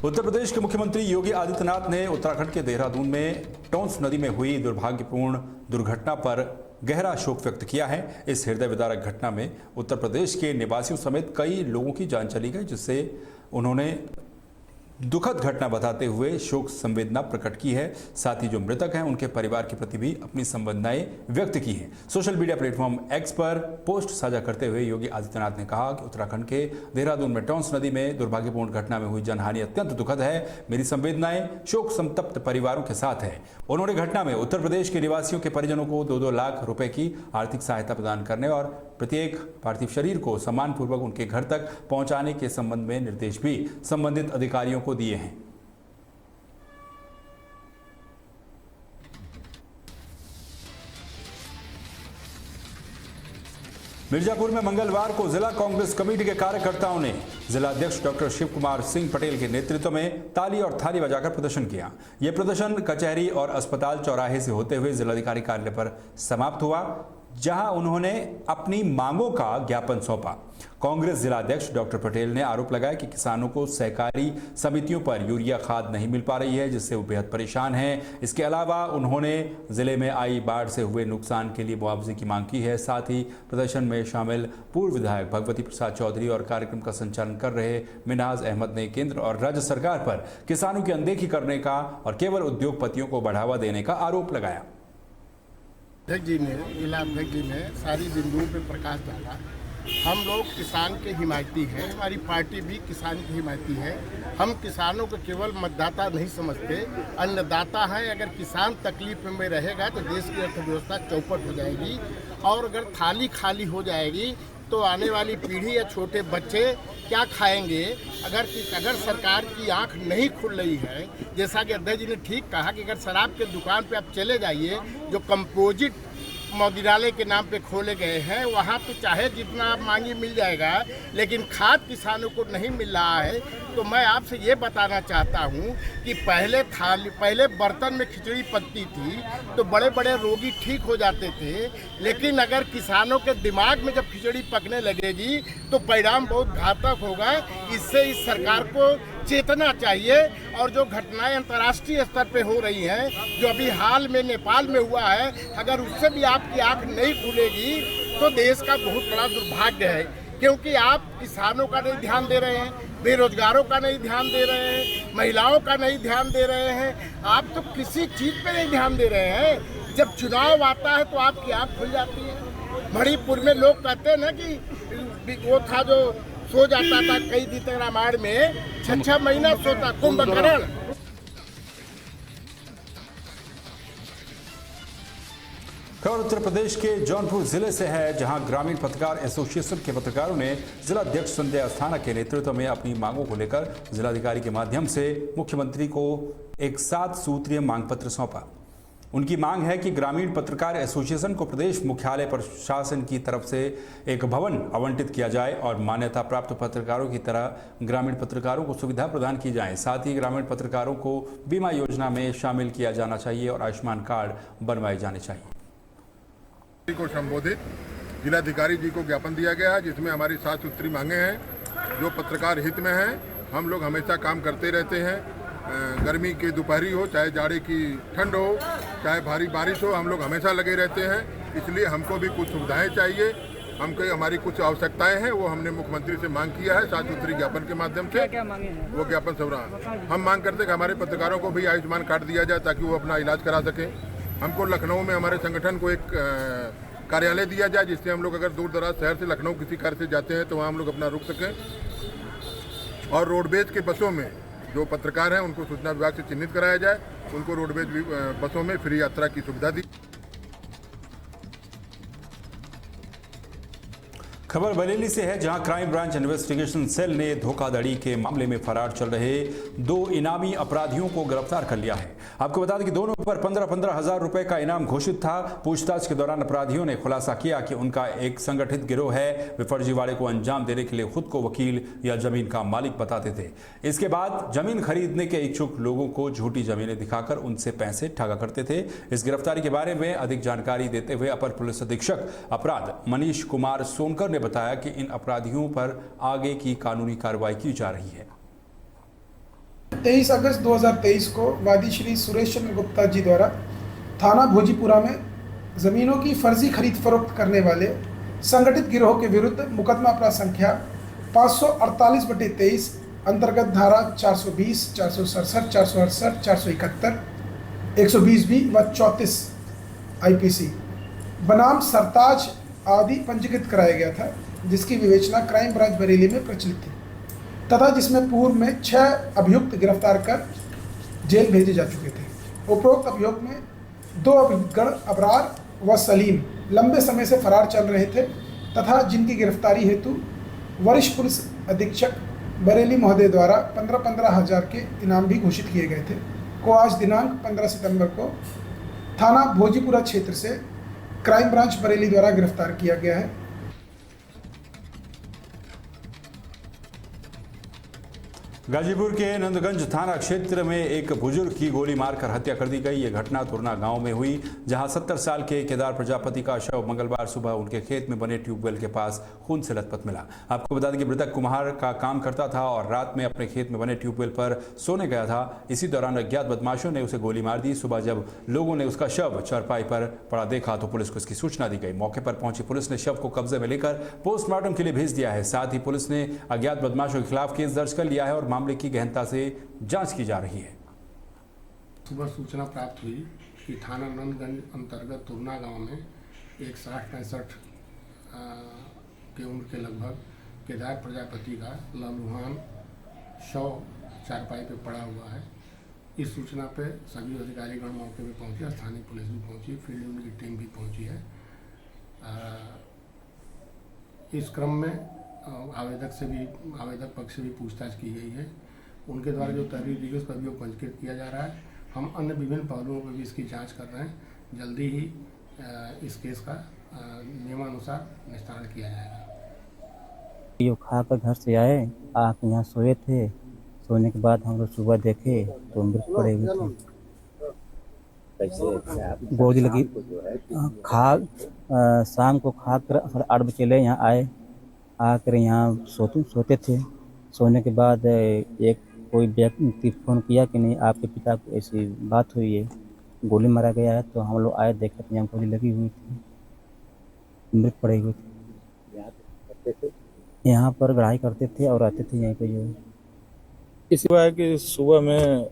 उत्तर प्रदेश के मुख्यमंत्री योगी आदित्यनाथ ने उत्तराखंड के देहरादून में टोंस नदी में हुई दुर्भाग्यपूर्ण दुर्घटना पर गहरा शोक व्यक्त किया है। इस हृदय विदारक घटना में उत्तर प्रदेश के निवासियों समेत कई लोगों की जान चली गई, जिससे उन्होंने दुखद घटना बताते हुए शोक संवेदना प्रकट की है। साथ ही जो मृतक हैं उनके परिवार के प्रति भी अपनी संवेदनाएं व्यक्त की हैं। सोशल मीडिया प्लेटफॉर्म एक्स पर पोस्ट साझा करते हुए योगी आदित्यनाथ ने कहा कि उत्तराखंड के देहरादून में टोंस नदी में दुर्भाग्यपूर्ण घटना में हुई जनहानि अत्यंत दुखद है। मेरी संवेदनाएं शोक संतप्त परिवारों के साथ है। उन्होंने घटना में उत्तर प्रदेश के निवासियों के परिजनों को 2-2 लाख रुपए की आर्थिक सहायता प्रदान करने और प्रत्येक पार्थिव शरीर को सम्मानपूर्वक उनके घर तक पहुंचाने के संबंध में निर्देश भी संबंधित अधिकारियों को दिए हैं। मिर्जापुर में मंगलवार को जिला कांग्रेस कमेटी के कार्यकर्ताओं ने जिला अध्यक्ष डॉक्टर शिव कुमार सिंह पटेल के नेतृत्व में ताली और थाली बजाकर प्रदर्शन किया। यह प्रदर्शन कचहरी और अस्पताल चौराहे से होते हुए जिलाधिकारी कार्यालय पर समाप्त हुआ, जहां उन्होंने अपनी मांगों का ज्ञापन सौंपा। कांग्रेस जिला अध्यक्ष डॉक्टर पटेल ने आरोप लगाया कि किसानों को सहकारी समितियों पर यूरिया खाद नहीं मिल पा रही है, जिससे वो बेहद परेशान हैं। इसके अलावा उन्होंने जिले में आई बाढ़ से हुए नुकसान के लिए मुआवजे की मांग की है। साथ ही प्रदर्शन में शामिल पूर्व विधायक भगवती प्रसाद चौधरी और कार्यक्रम का संचालन कर रहे मिनहाज अहमद ने केंद्र और राज्य सरकार पर किसानों की अनदेखी करने का और केवल उद्योगपतियों को बढ़ावा देने का आरोप लगाया। जिला अध्यक्ष जी ने सारी बिंदुओं पर प्रकाश डाला। हम लोग किसान के हिमायती हैं, हमारी पार्टी भी किसान की हिमायती है। हम किसानों को केवल मतदाता नहीं समझते, अन्नदाता हैं। अगर किसान तकलीफ में रहेगा तो देश की अर्थव्यवस्था चौपट हो जाएगी, और अगर थाली खाली हो जाएगी तो आने वाली पीढ़ी या छोटे बच्चे क्या खाएंगे। अगर सरकार की आंख नहीं खुल रही है, जैसा कि अध्यक्ष जी ने ठीक कहा कि अगर शराब के दुकान पे आप चले जाइए, जो कंपोजिट मदिरालय के नाम पे खोले गए हैं, वहाँ तो चाहे जितना आप मांगी मिल जाएगा, लेकिन खाद किसानों को नहीं मिल रहा है। तो मैं आपसे ये बताना चाहता हूँ कि पहले बर्तन में खिचड़ी पकती थी तो बड़े बड़े रोगी ठीक हो जाते थे, लेकिन अगर किसानों के दिमाग में जब खिचड़ी पकने लगेगी तो परिणाम बहुत घातक होगा। इससे इस सरकार को चेतना चाहिए। और जो घटनाएं अंतर्राष्ट्रीय स्तर पे हो रही हैं, जो अभी हाल में नेपाल में हुआ है, अगर उससे भी आपकी आंख नहीं खुलेगी तो देश का बहुत बड़ा दुर्भाग्य है। क्योंकि आप किसानों का नहीं ध्यान दे रहे हैं, बेरोजगारों का नहीं ध्यान दे रहे हैं, महिलाओं का नहीं ध्यान दे रहे हैं, आप तो किसी चीज़ पे नहीं ध्यान दे रहे हैं। जब चुनाव आता है तो आपकी आंख खुल जाती है। मणिपुर में लोग कहते हैं ना कि वो था जो सो जाता था कई दिन तक रामायण में, 6 महीना सोता, कुंभकर्ण। खबर उत्तर प्रदेश के जौनपुर जिले से है, जहां ग्रामीण पत्रकार एसोसिएशन के पत्रकारों ने जिला अध्यक्ष संजय अस्थाना के नेतृत्व में अपनी मांगों को लेकर जिलाधिकारी के माध्यम से मुख्यमंत्री को एक 7 सूत्रीय मांग पत्र सौंपा। उनकी मांग है कि ग्रामीण पत्रकार एसोसिएशन को प्रदेश मुख्यालय प्रशासन की तरफ से एक भवन आवंटित किया जाए और मान्यता प्राप्त पत्रकारों की तरह ग्रामीण पत्रकारों को सुविधा प्रदान की जाए। साथ ही ग्रामीण पत्रकारों को बीमा योजना में शामिल किया जाना चाहिए और आयुष्मान कार्ड बनवाए जाने चाहिए। को संबोधित जिलाधिकारी जी को ज्ञापन दिया गया है, जिसमें हमारी 7 सूत्री मांगे हैं जो पत्रकार हित में हैं। हम लोग हमेशा काम करते रहते हैं, गर्मी की दोपहरी हो, चाहे जाड़े की ठंड हो, चाहे भारी बारिश हो, हम लोग हमेशा लगे रहते हैं। इसलिए हमको भी कुछ सुविधाएं चाहिए, हमारी कुछ आवश्यकताएं हैं, वो हमने मुख्यमंत्री से मांग किया है 7 सूत्री ज्ञापन के माध्यम से। वो ज्ञापन सब रहा। हम मांग करते हैं कि हमारे पत्रकारों को भी आयुष्मान कार्ड दिया जाए ताकि वो अपना इलाज करा सकें। हमको लखनऊ में हमारे संगठन को एक कार्यालय दिया जाए, जिससे हम लोग अगर दूर दराज शहर से लखनऊ किसी कार्य से जाते हैं तो वहाँ हम लोग अपना रुक सकें। और रोडवेज के बसों में जो पत्रकार हैं उनको सूचना विभाग से चिन्हित कराया जाए, उनको रोडवेज बसों में फ्री यात्रा की सुविधा दी। खबर बरेली से है, जहां क्राइम ब्रांच इन्वेस्टिगेशन सेल ने धोखाधड़ी के मामले में फरार चल रहे 2 इनामी अपराधियों को गिरफ्तार कर लिया है। आपको बता दें कि दोनों पर 15-15 हजार रुपए का इनाम घोषित था। पूछताछ के दौरान अपराधियों ने खुलासा किया कि उनका एक संगठित गिरोह है। वे फर्जीवाड़े को अंजाम देने के लिए खुद को वकील या जमीन का मालिक बताते थे। इसके बाद जमीन खरीदने के इच्छुक लोगों को झूठी जमीनें दिखाकर उनसे पैसे ठगा करते थे। इस गिरफ्तारी के बारे में अधिक जानकारी देते हुए अपर पुलिस अधीक्षक अपराध मनीष कुमार सोनकर ने बताया कि इन अपराधियों पर आगे की कानूनी कार्रवाई की जा रही है। 23 अगस्त 2023 को वादी श्री सुरेश चंद्र गुप्ता जी द्वारा थाना भोजीपुरा में ज़मीनों की फर्जी खरीद फरोख्त करने वाले संगठित गिरोह के विरुद्ध मुकदमा अपराध संख्या 548/23 अंतर्गत धारा 420, 467, 468, 471, 120B व 34 IPC बनाम सरताज आदि पंजीकृत कराया गया था, जिसकी विवेचना क्राइम ब्रांच बरेली में प्रचलित थी तथा जिसमें पूर्व में 6 अभियुक्त गिरफ्तार कर जेल भेजे जा चुके थे। उपरोक्त अभियोग में 2 अभियुक्तगण अबरार व सलीम लंबे समय से फरार चल रहे थे तथा जिनकी गिरफ्तारी हेतु वरिष्ठ पुलिस अधीक्षक बरेली महोदय द्वारा 15-15 हज़ार के इनाम भी घोषित किए गए थे, को आज दिनांक 15 सितंबर को थाना भोजीपुरा क्षेत्र से क्राइम ब्रांच बरेली द्वारा गिरफ्तार किया गया है। गाजीपुर के नंदगंज थाना क्षेत्र में एक बुजुर्ग की गोली मारकर हत्या कर दी गई। ये घटना तुरना गांव में हुई, जहां 70 साल के केदार प्रजापति का शव मंगलवार सुबह उनके खेत में बने ट्यूबवेल के पास खून से लथपथ मिला। आपको बता दें कि मृतक कुम्हार का काम करता था और रात में अपने खेत में बने ट्यूबवेल पर सोने गया था। इसी दौरान अज्ञात बदमाशों ने उसे गोली मार दी। सुबह जब लोगों ने उसका शव चारपाई पर पड़ा देखा तो पुलिस को इसकी सूचना दी गई। मौके पर पहुंची पुलिस ने शव को कब्जे में लेकर पोस्टमार्टम के लिए भेज दिया है। साथ ही पुलिस ने अज्ञात बदमाशों के खिलाफ केस दर्ज कर लिया है और मामले की गहनता से जांच की जा रही है। सुबह सूचना प्राप्त हुई कि थाना नंदगंज अंतर्गत तुरना गांव में एक 60-65 के उम्र के लगभग केदार प्रजापति का लहलुहान शव चारपाई पे पड़ा हुआ है। इस सूचना पे सभी अधिकारीगण मौके पे पहुंचे, स्थानीय पुलिस भी पहुंची, फील्ड यूनिट की टीम भी पहुंची है। इस क्रम में आवेदक पक्ष से भी पूछताछ की गई है। उनके द्वारा जो तहरीर दी गई उसका अभियोग पंजीकृत किया जा रहा है। हम अन्य विभिन्न पहलुओं पर भी इसकी जांच कर रहे हैं। जल्दी ही इस केस का नियमानुसार निस्तारण किया जाएगा। ये खा कर घर से आए, आके यहाँ सोए थे। सोने के बाद हम लोग सुबह देखे तो मृत पड़े हुए थे। गोली लगी। शाम को खा कर 8 बजे चले यहाँ आए, आकर यहाँ सोते थे। सोने के बाद एक कोई व्यक्ति फ़ोन किया कि नहीं आपके पिता को ऐसी बात हुई है, गोली मारा गया है। तो हम लोग आए, देखे तो यहाँ गोली लगी हुई थी, मृत पड़े हुए थे। यहाँ पर गढ़ाई करते थे और रहते थे यहीं पे। जो इसी हुआ है कि सुबह में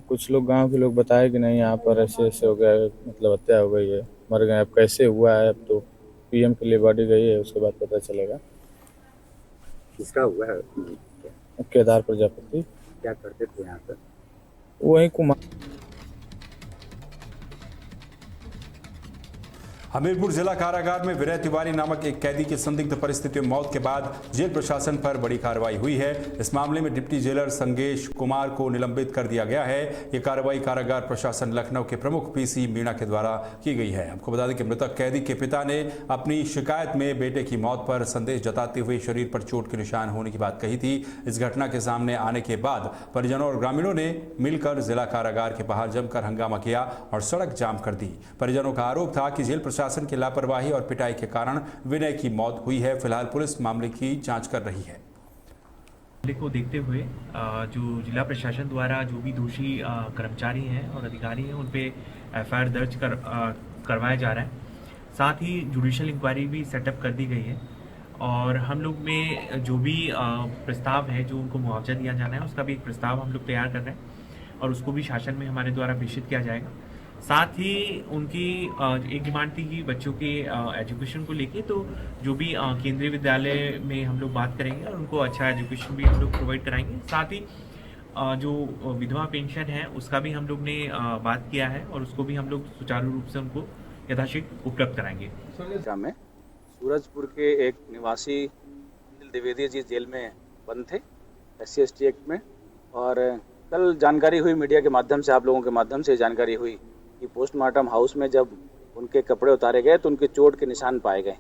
कुछ लोग गांव के लोग बताए कि नहीं यहाँ पर ऐसे ऐसे हो गया है, मतलब हत्या हो गई है, मर गए। अब कैसे हुआ है, अब तो PM के लिए बॉडी गई है, उसके बाद पता चलेगा। किसका हुआ है? केदार प्रजापति। क्या करते थे यहाँ पर? वही कुमार। हमीरपुर जिला कारागार में विनय तिवारी नामक एक कैदी की संदिग्ध परिस्थितियों में मौत के बाद जेल प्रशासन पर बड़ी कार्रवाई हुई है। इस मामले में डिप्टी जेलर संगेश कुमार को निलंबित कर दिया गया है। ये कार्रवाई कारागार प्रशासन लखनऊ के प्रमुख PC मीणा के द्वारा की गई है। आपको बता दें कि मृतक कैदी के पिता ने अपनी शिकायत में बेटे की मौत पर संदेश जताते हुए शरीर पर चोट के निशान होने की बात कही थी। इस घटना के सामने आने के बाद परिजनों और ग्रामीणों ने मिलकर जिला कारागार के बाहर जमकर हंगामा किया और सड़क जाम कर दी। परिजनों का आरोप था कि जेल प्रशासन की लापरवाही और पिटाई के कारण विनय की मौत हुई है। फिलहाल पुलिस मामले की जांच कर रही है। को देखते हुए जो जिला प्रशासन द्वारा जो भी दोषी कर्मचारी हैं और अधिकारी हैं उन पे FIR दर्ज करवाया जा रहा है। साथ ही जुडिशियल इंक्वायरी भी सेटअप कर दी गई है और हम लोग में जो भी प्रस्ताव है जो उनको मुआवजा दिया जाना है उसका भी एक प्रस्ताव हम लोग तैयार कर रहे हैं और उसको भी शासन में हमारे द्वारा प्रेषित किया जाएगा। साथ ही उनकी एक डिमांड थी कि बच्चों के एजुकेशन को लेके, तो जो भी केंद्रीय विद्यालय में हम लोग बात करेंगे और उनको अच्छा एजुकेशन भी हम लोग प्रोवाइड कराएंगे। साथ ही जो विधवा पेंशन है उसका भी हम लोग ने बात किया है और उसको भी हम लोग सुचारू रूप से उनको यथाशीघ्र उपलब्ध कराएंगे। में सूरजपुर के एक निवासी द्विवेदी जी जेल में बंद थे SC/ST एक्ट में, और कल जानकारी हुई मीडिया के माध्यम से, आप लोगों के माध्यम से जानकारी हुई कि पोस्टमार्टम हाउस में जब उनके कपड़े उतारे गए तो उनके चोट के निशान पाए गए।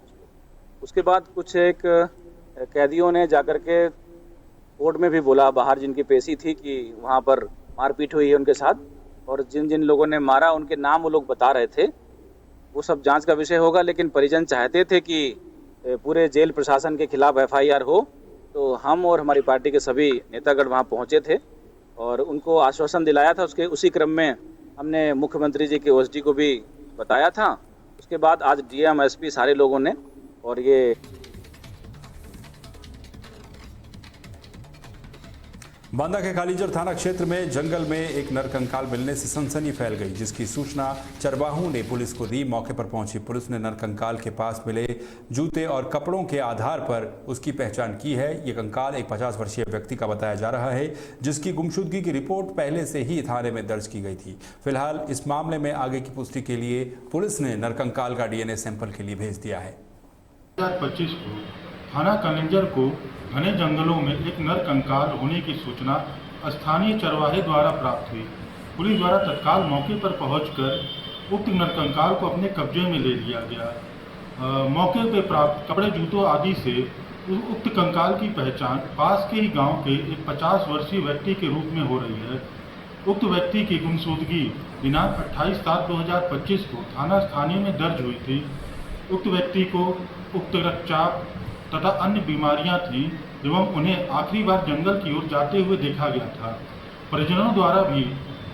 उसके बाद कुछ एक कैदियों ने जाकर के कोर्ट में भी बोला, बाहर जिनकी पेशी थी, कि वहाँ पर मारपीट हुई है उनके साथ, और जिन जिन लोगों ने मारा उनके नाम वो लोग बता रहे थे। वो सब जांच का विषय होगा, लेकिन परिजन चाहते थे कि पूरे जेल प्रशासन के खिलाफ FIR हो, तो हम और हमारी पार्टी के सभी नेतागण वहाँ पहुँचे थे और उनको आश्वासन दिलाया था। उसी क्रम में हमने मुख्यमंत्री जी के ओएसडी को भी बताया था। उसके बाद आज डीएम एसपी सारे लोगों ने और ये बांदा के कालीजर थाना क्षेत्र में जंगल में एक नरकंकाल मिलने से सनसनी फैल गई, जिसकी सूचना चरवाहों ने पुलिस को दी। मौके पर पहुंची पुलिस ने नरकंकाल के पास मिले जूते और कपड़ों के आधार पर उसकी पहचान की है। ये कंकाल एक 50 वर्षीय व्यक्ति का बताया जा रहा है, जिसकी गुमशुदगी की रिपोर्ट पहले से ही थाने में दर्ज की गई थी। फिलहाल इस मामले में आगे की पुष्टि के लिए पुलिस ने नरकंकाल का डीएनए सैंपल के लिए भेज दिया है। 2025 को थाना कलिंजर को घने जंगलों में एक नर कंकाल होने की सूचना स्थानीय चरवाहे द्वारा प्राप्त हुई। पुलिस द्वारा तत्काल मौके पर पहुंचकर उक्त नर कंकाल को अपने कब्जे में ले लिया गया। मौके पर प्राप्त कपड़े जूतों आदि से उक्त कंकाल की पहचान पास के ही गांव के एक 50 वर्षीय व्यक्ति के रूप में हो रही है। उक्त व्यक्ति की गुमशुदगी दिनांक 28/7/2025 को थाना स्थानीय में दर्ज हुई थी। उक्त व्यक्ति को उक्त रक्तचाप तथा अन्य बीमारियां थीं एवं उन्हें आखिरी बार जंगल की ओर जाते हुए देखा गया था। परिजनों द्वारा भी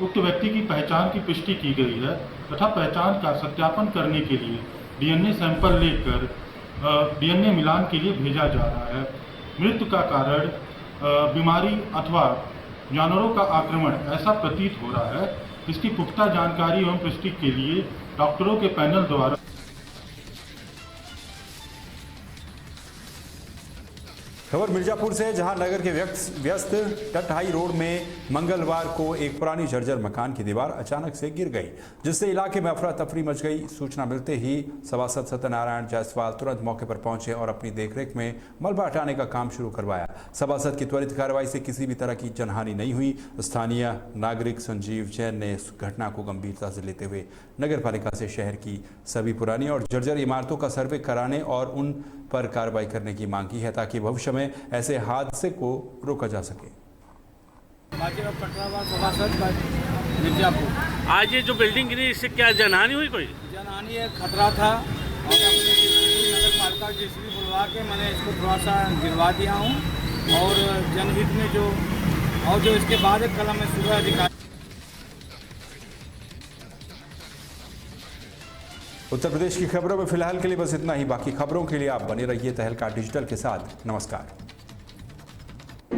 उक्त व्यक्ति की पहचान की पुष्टि की गई है तथा पहचान का सत्यापन करने के लिए डीएनए सैंपल लेकर डीएनए मिलान के लिए भेजा जा रहा है। मृत्यु का कारण बीमारी अथवा जानवरों का आक्रमण ऐसा प्रतीत हो रहा है। इसकी पुख्ता जानकारी एवं पुष्टि के लिए डॉक्टरों के पैनल द्वारा खबर मिर्जापुर से, जहां नगर के व्यस्त टटहाई रोड में मंगलवार को एक पुरानी जर्जर मकान की दीवार अचानक से गिर गई, जिससे इलाके में अफरा तफरी मच गई। सूचना मिलते ही सभासद सत्यनारायण जायसवाल तुरंत मौके पर पहुंचे और अपनी देखरेख में मलबा हटाने का काम शुरू करवाया। सभासद की त्वरित कार्रवाई से किसी भी तरह की जनहानि नहीं हुई। स्थानीय नागरिक संजीव जैन ने इस घटना को गंभीरता से लेते हुए नगर पालिका से शहर की सभी पुरानी और जर्जर इमारतों का सर्वे कराने और उन पर कार्रवाई करने की मांग की है, ताकि भविष्य में ऐसे हादसे को रोका जा सके। आज ये जो बिल्डिंग गिरी, इससे क्या जनहानि हुई? कोई जनहानि है, खतरा था और अपने नगर पालिका जेसीबी बुलवा के मैंने इसको थोड़ा सा गिरवा दिया हूँ और जनहित में जो इसके बाद कल मैं सुबह अधिकारी। उत्तर प्रदेश की खबरों में फिलहाल के लिए बस इतना ही। बाकी खबरों के लिए आप बने रहिए तहलका डिजिटल के साथ। नमस्कार।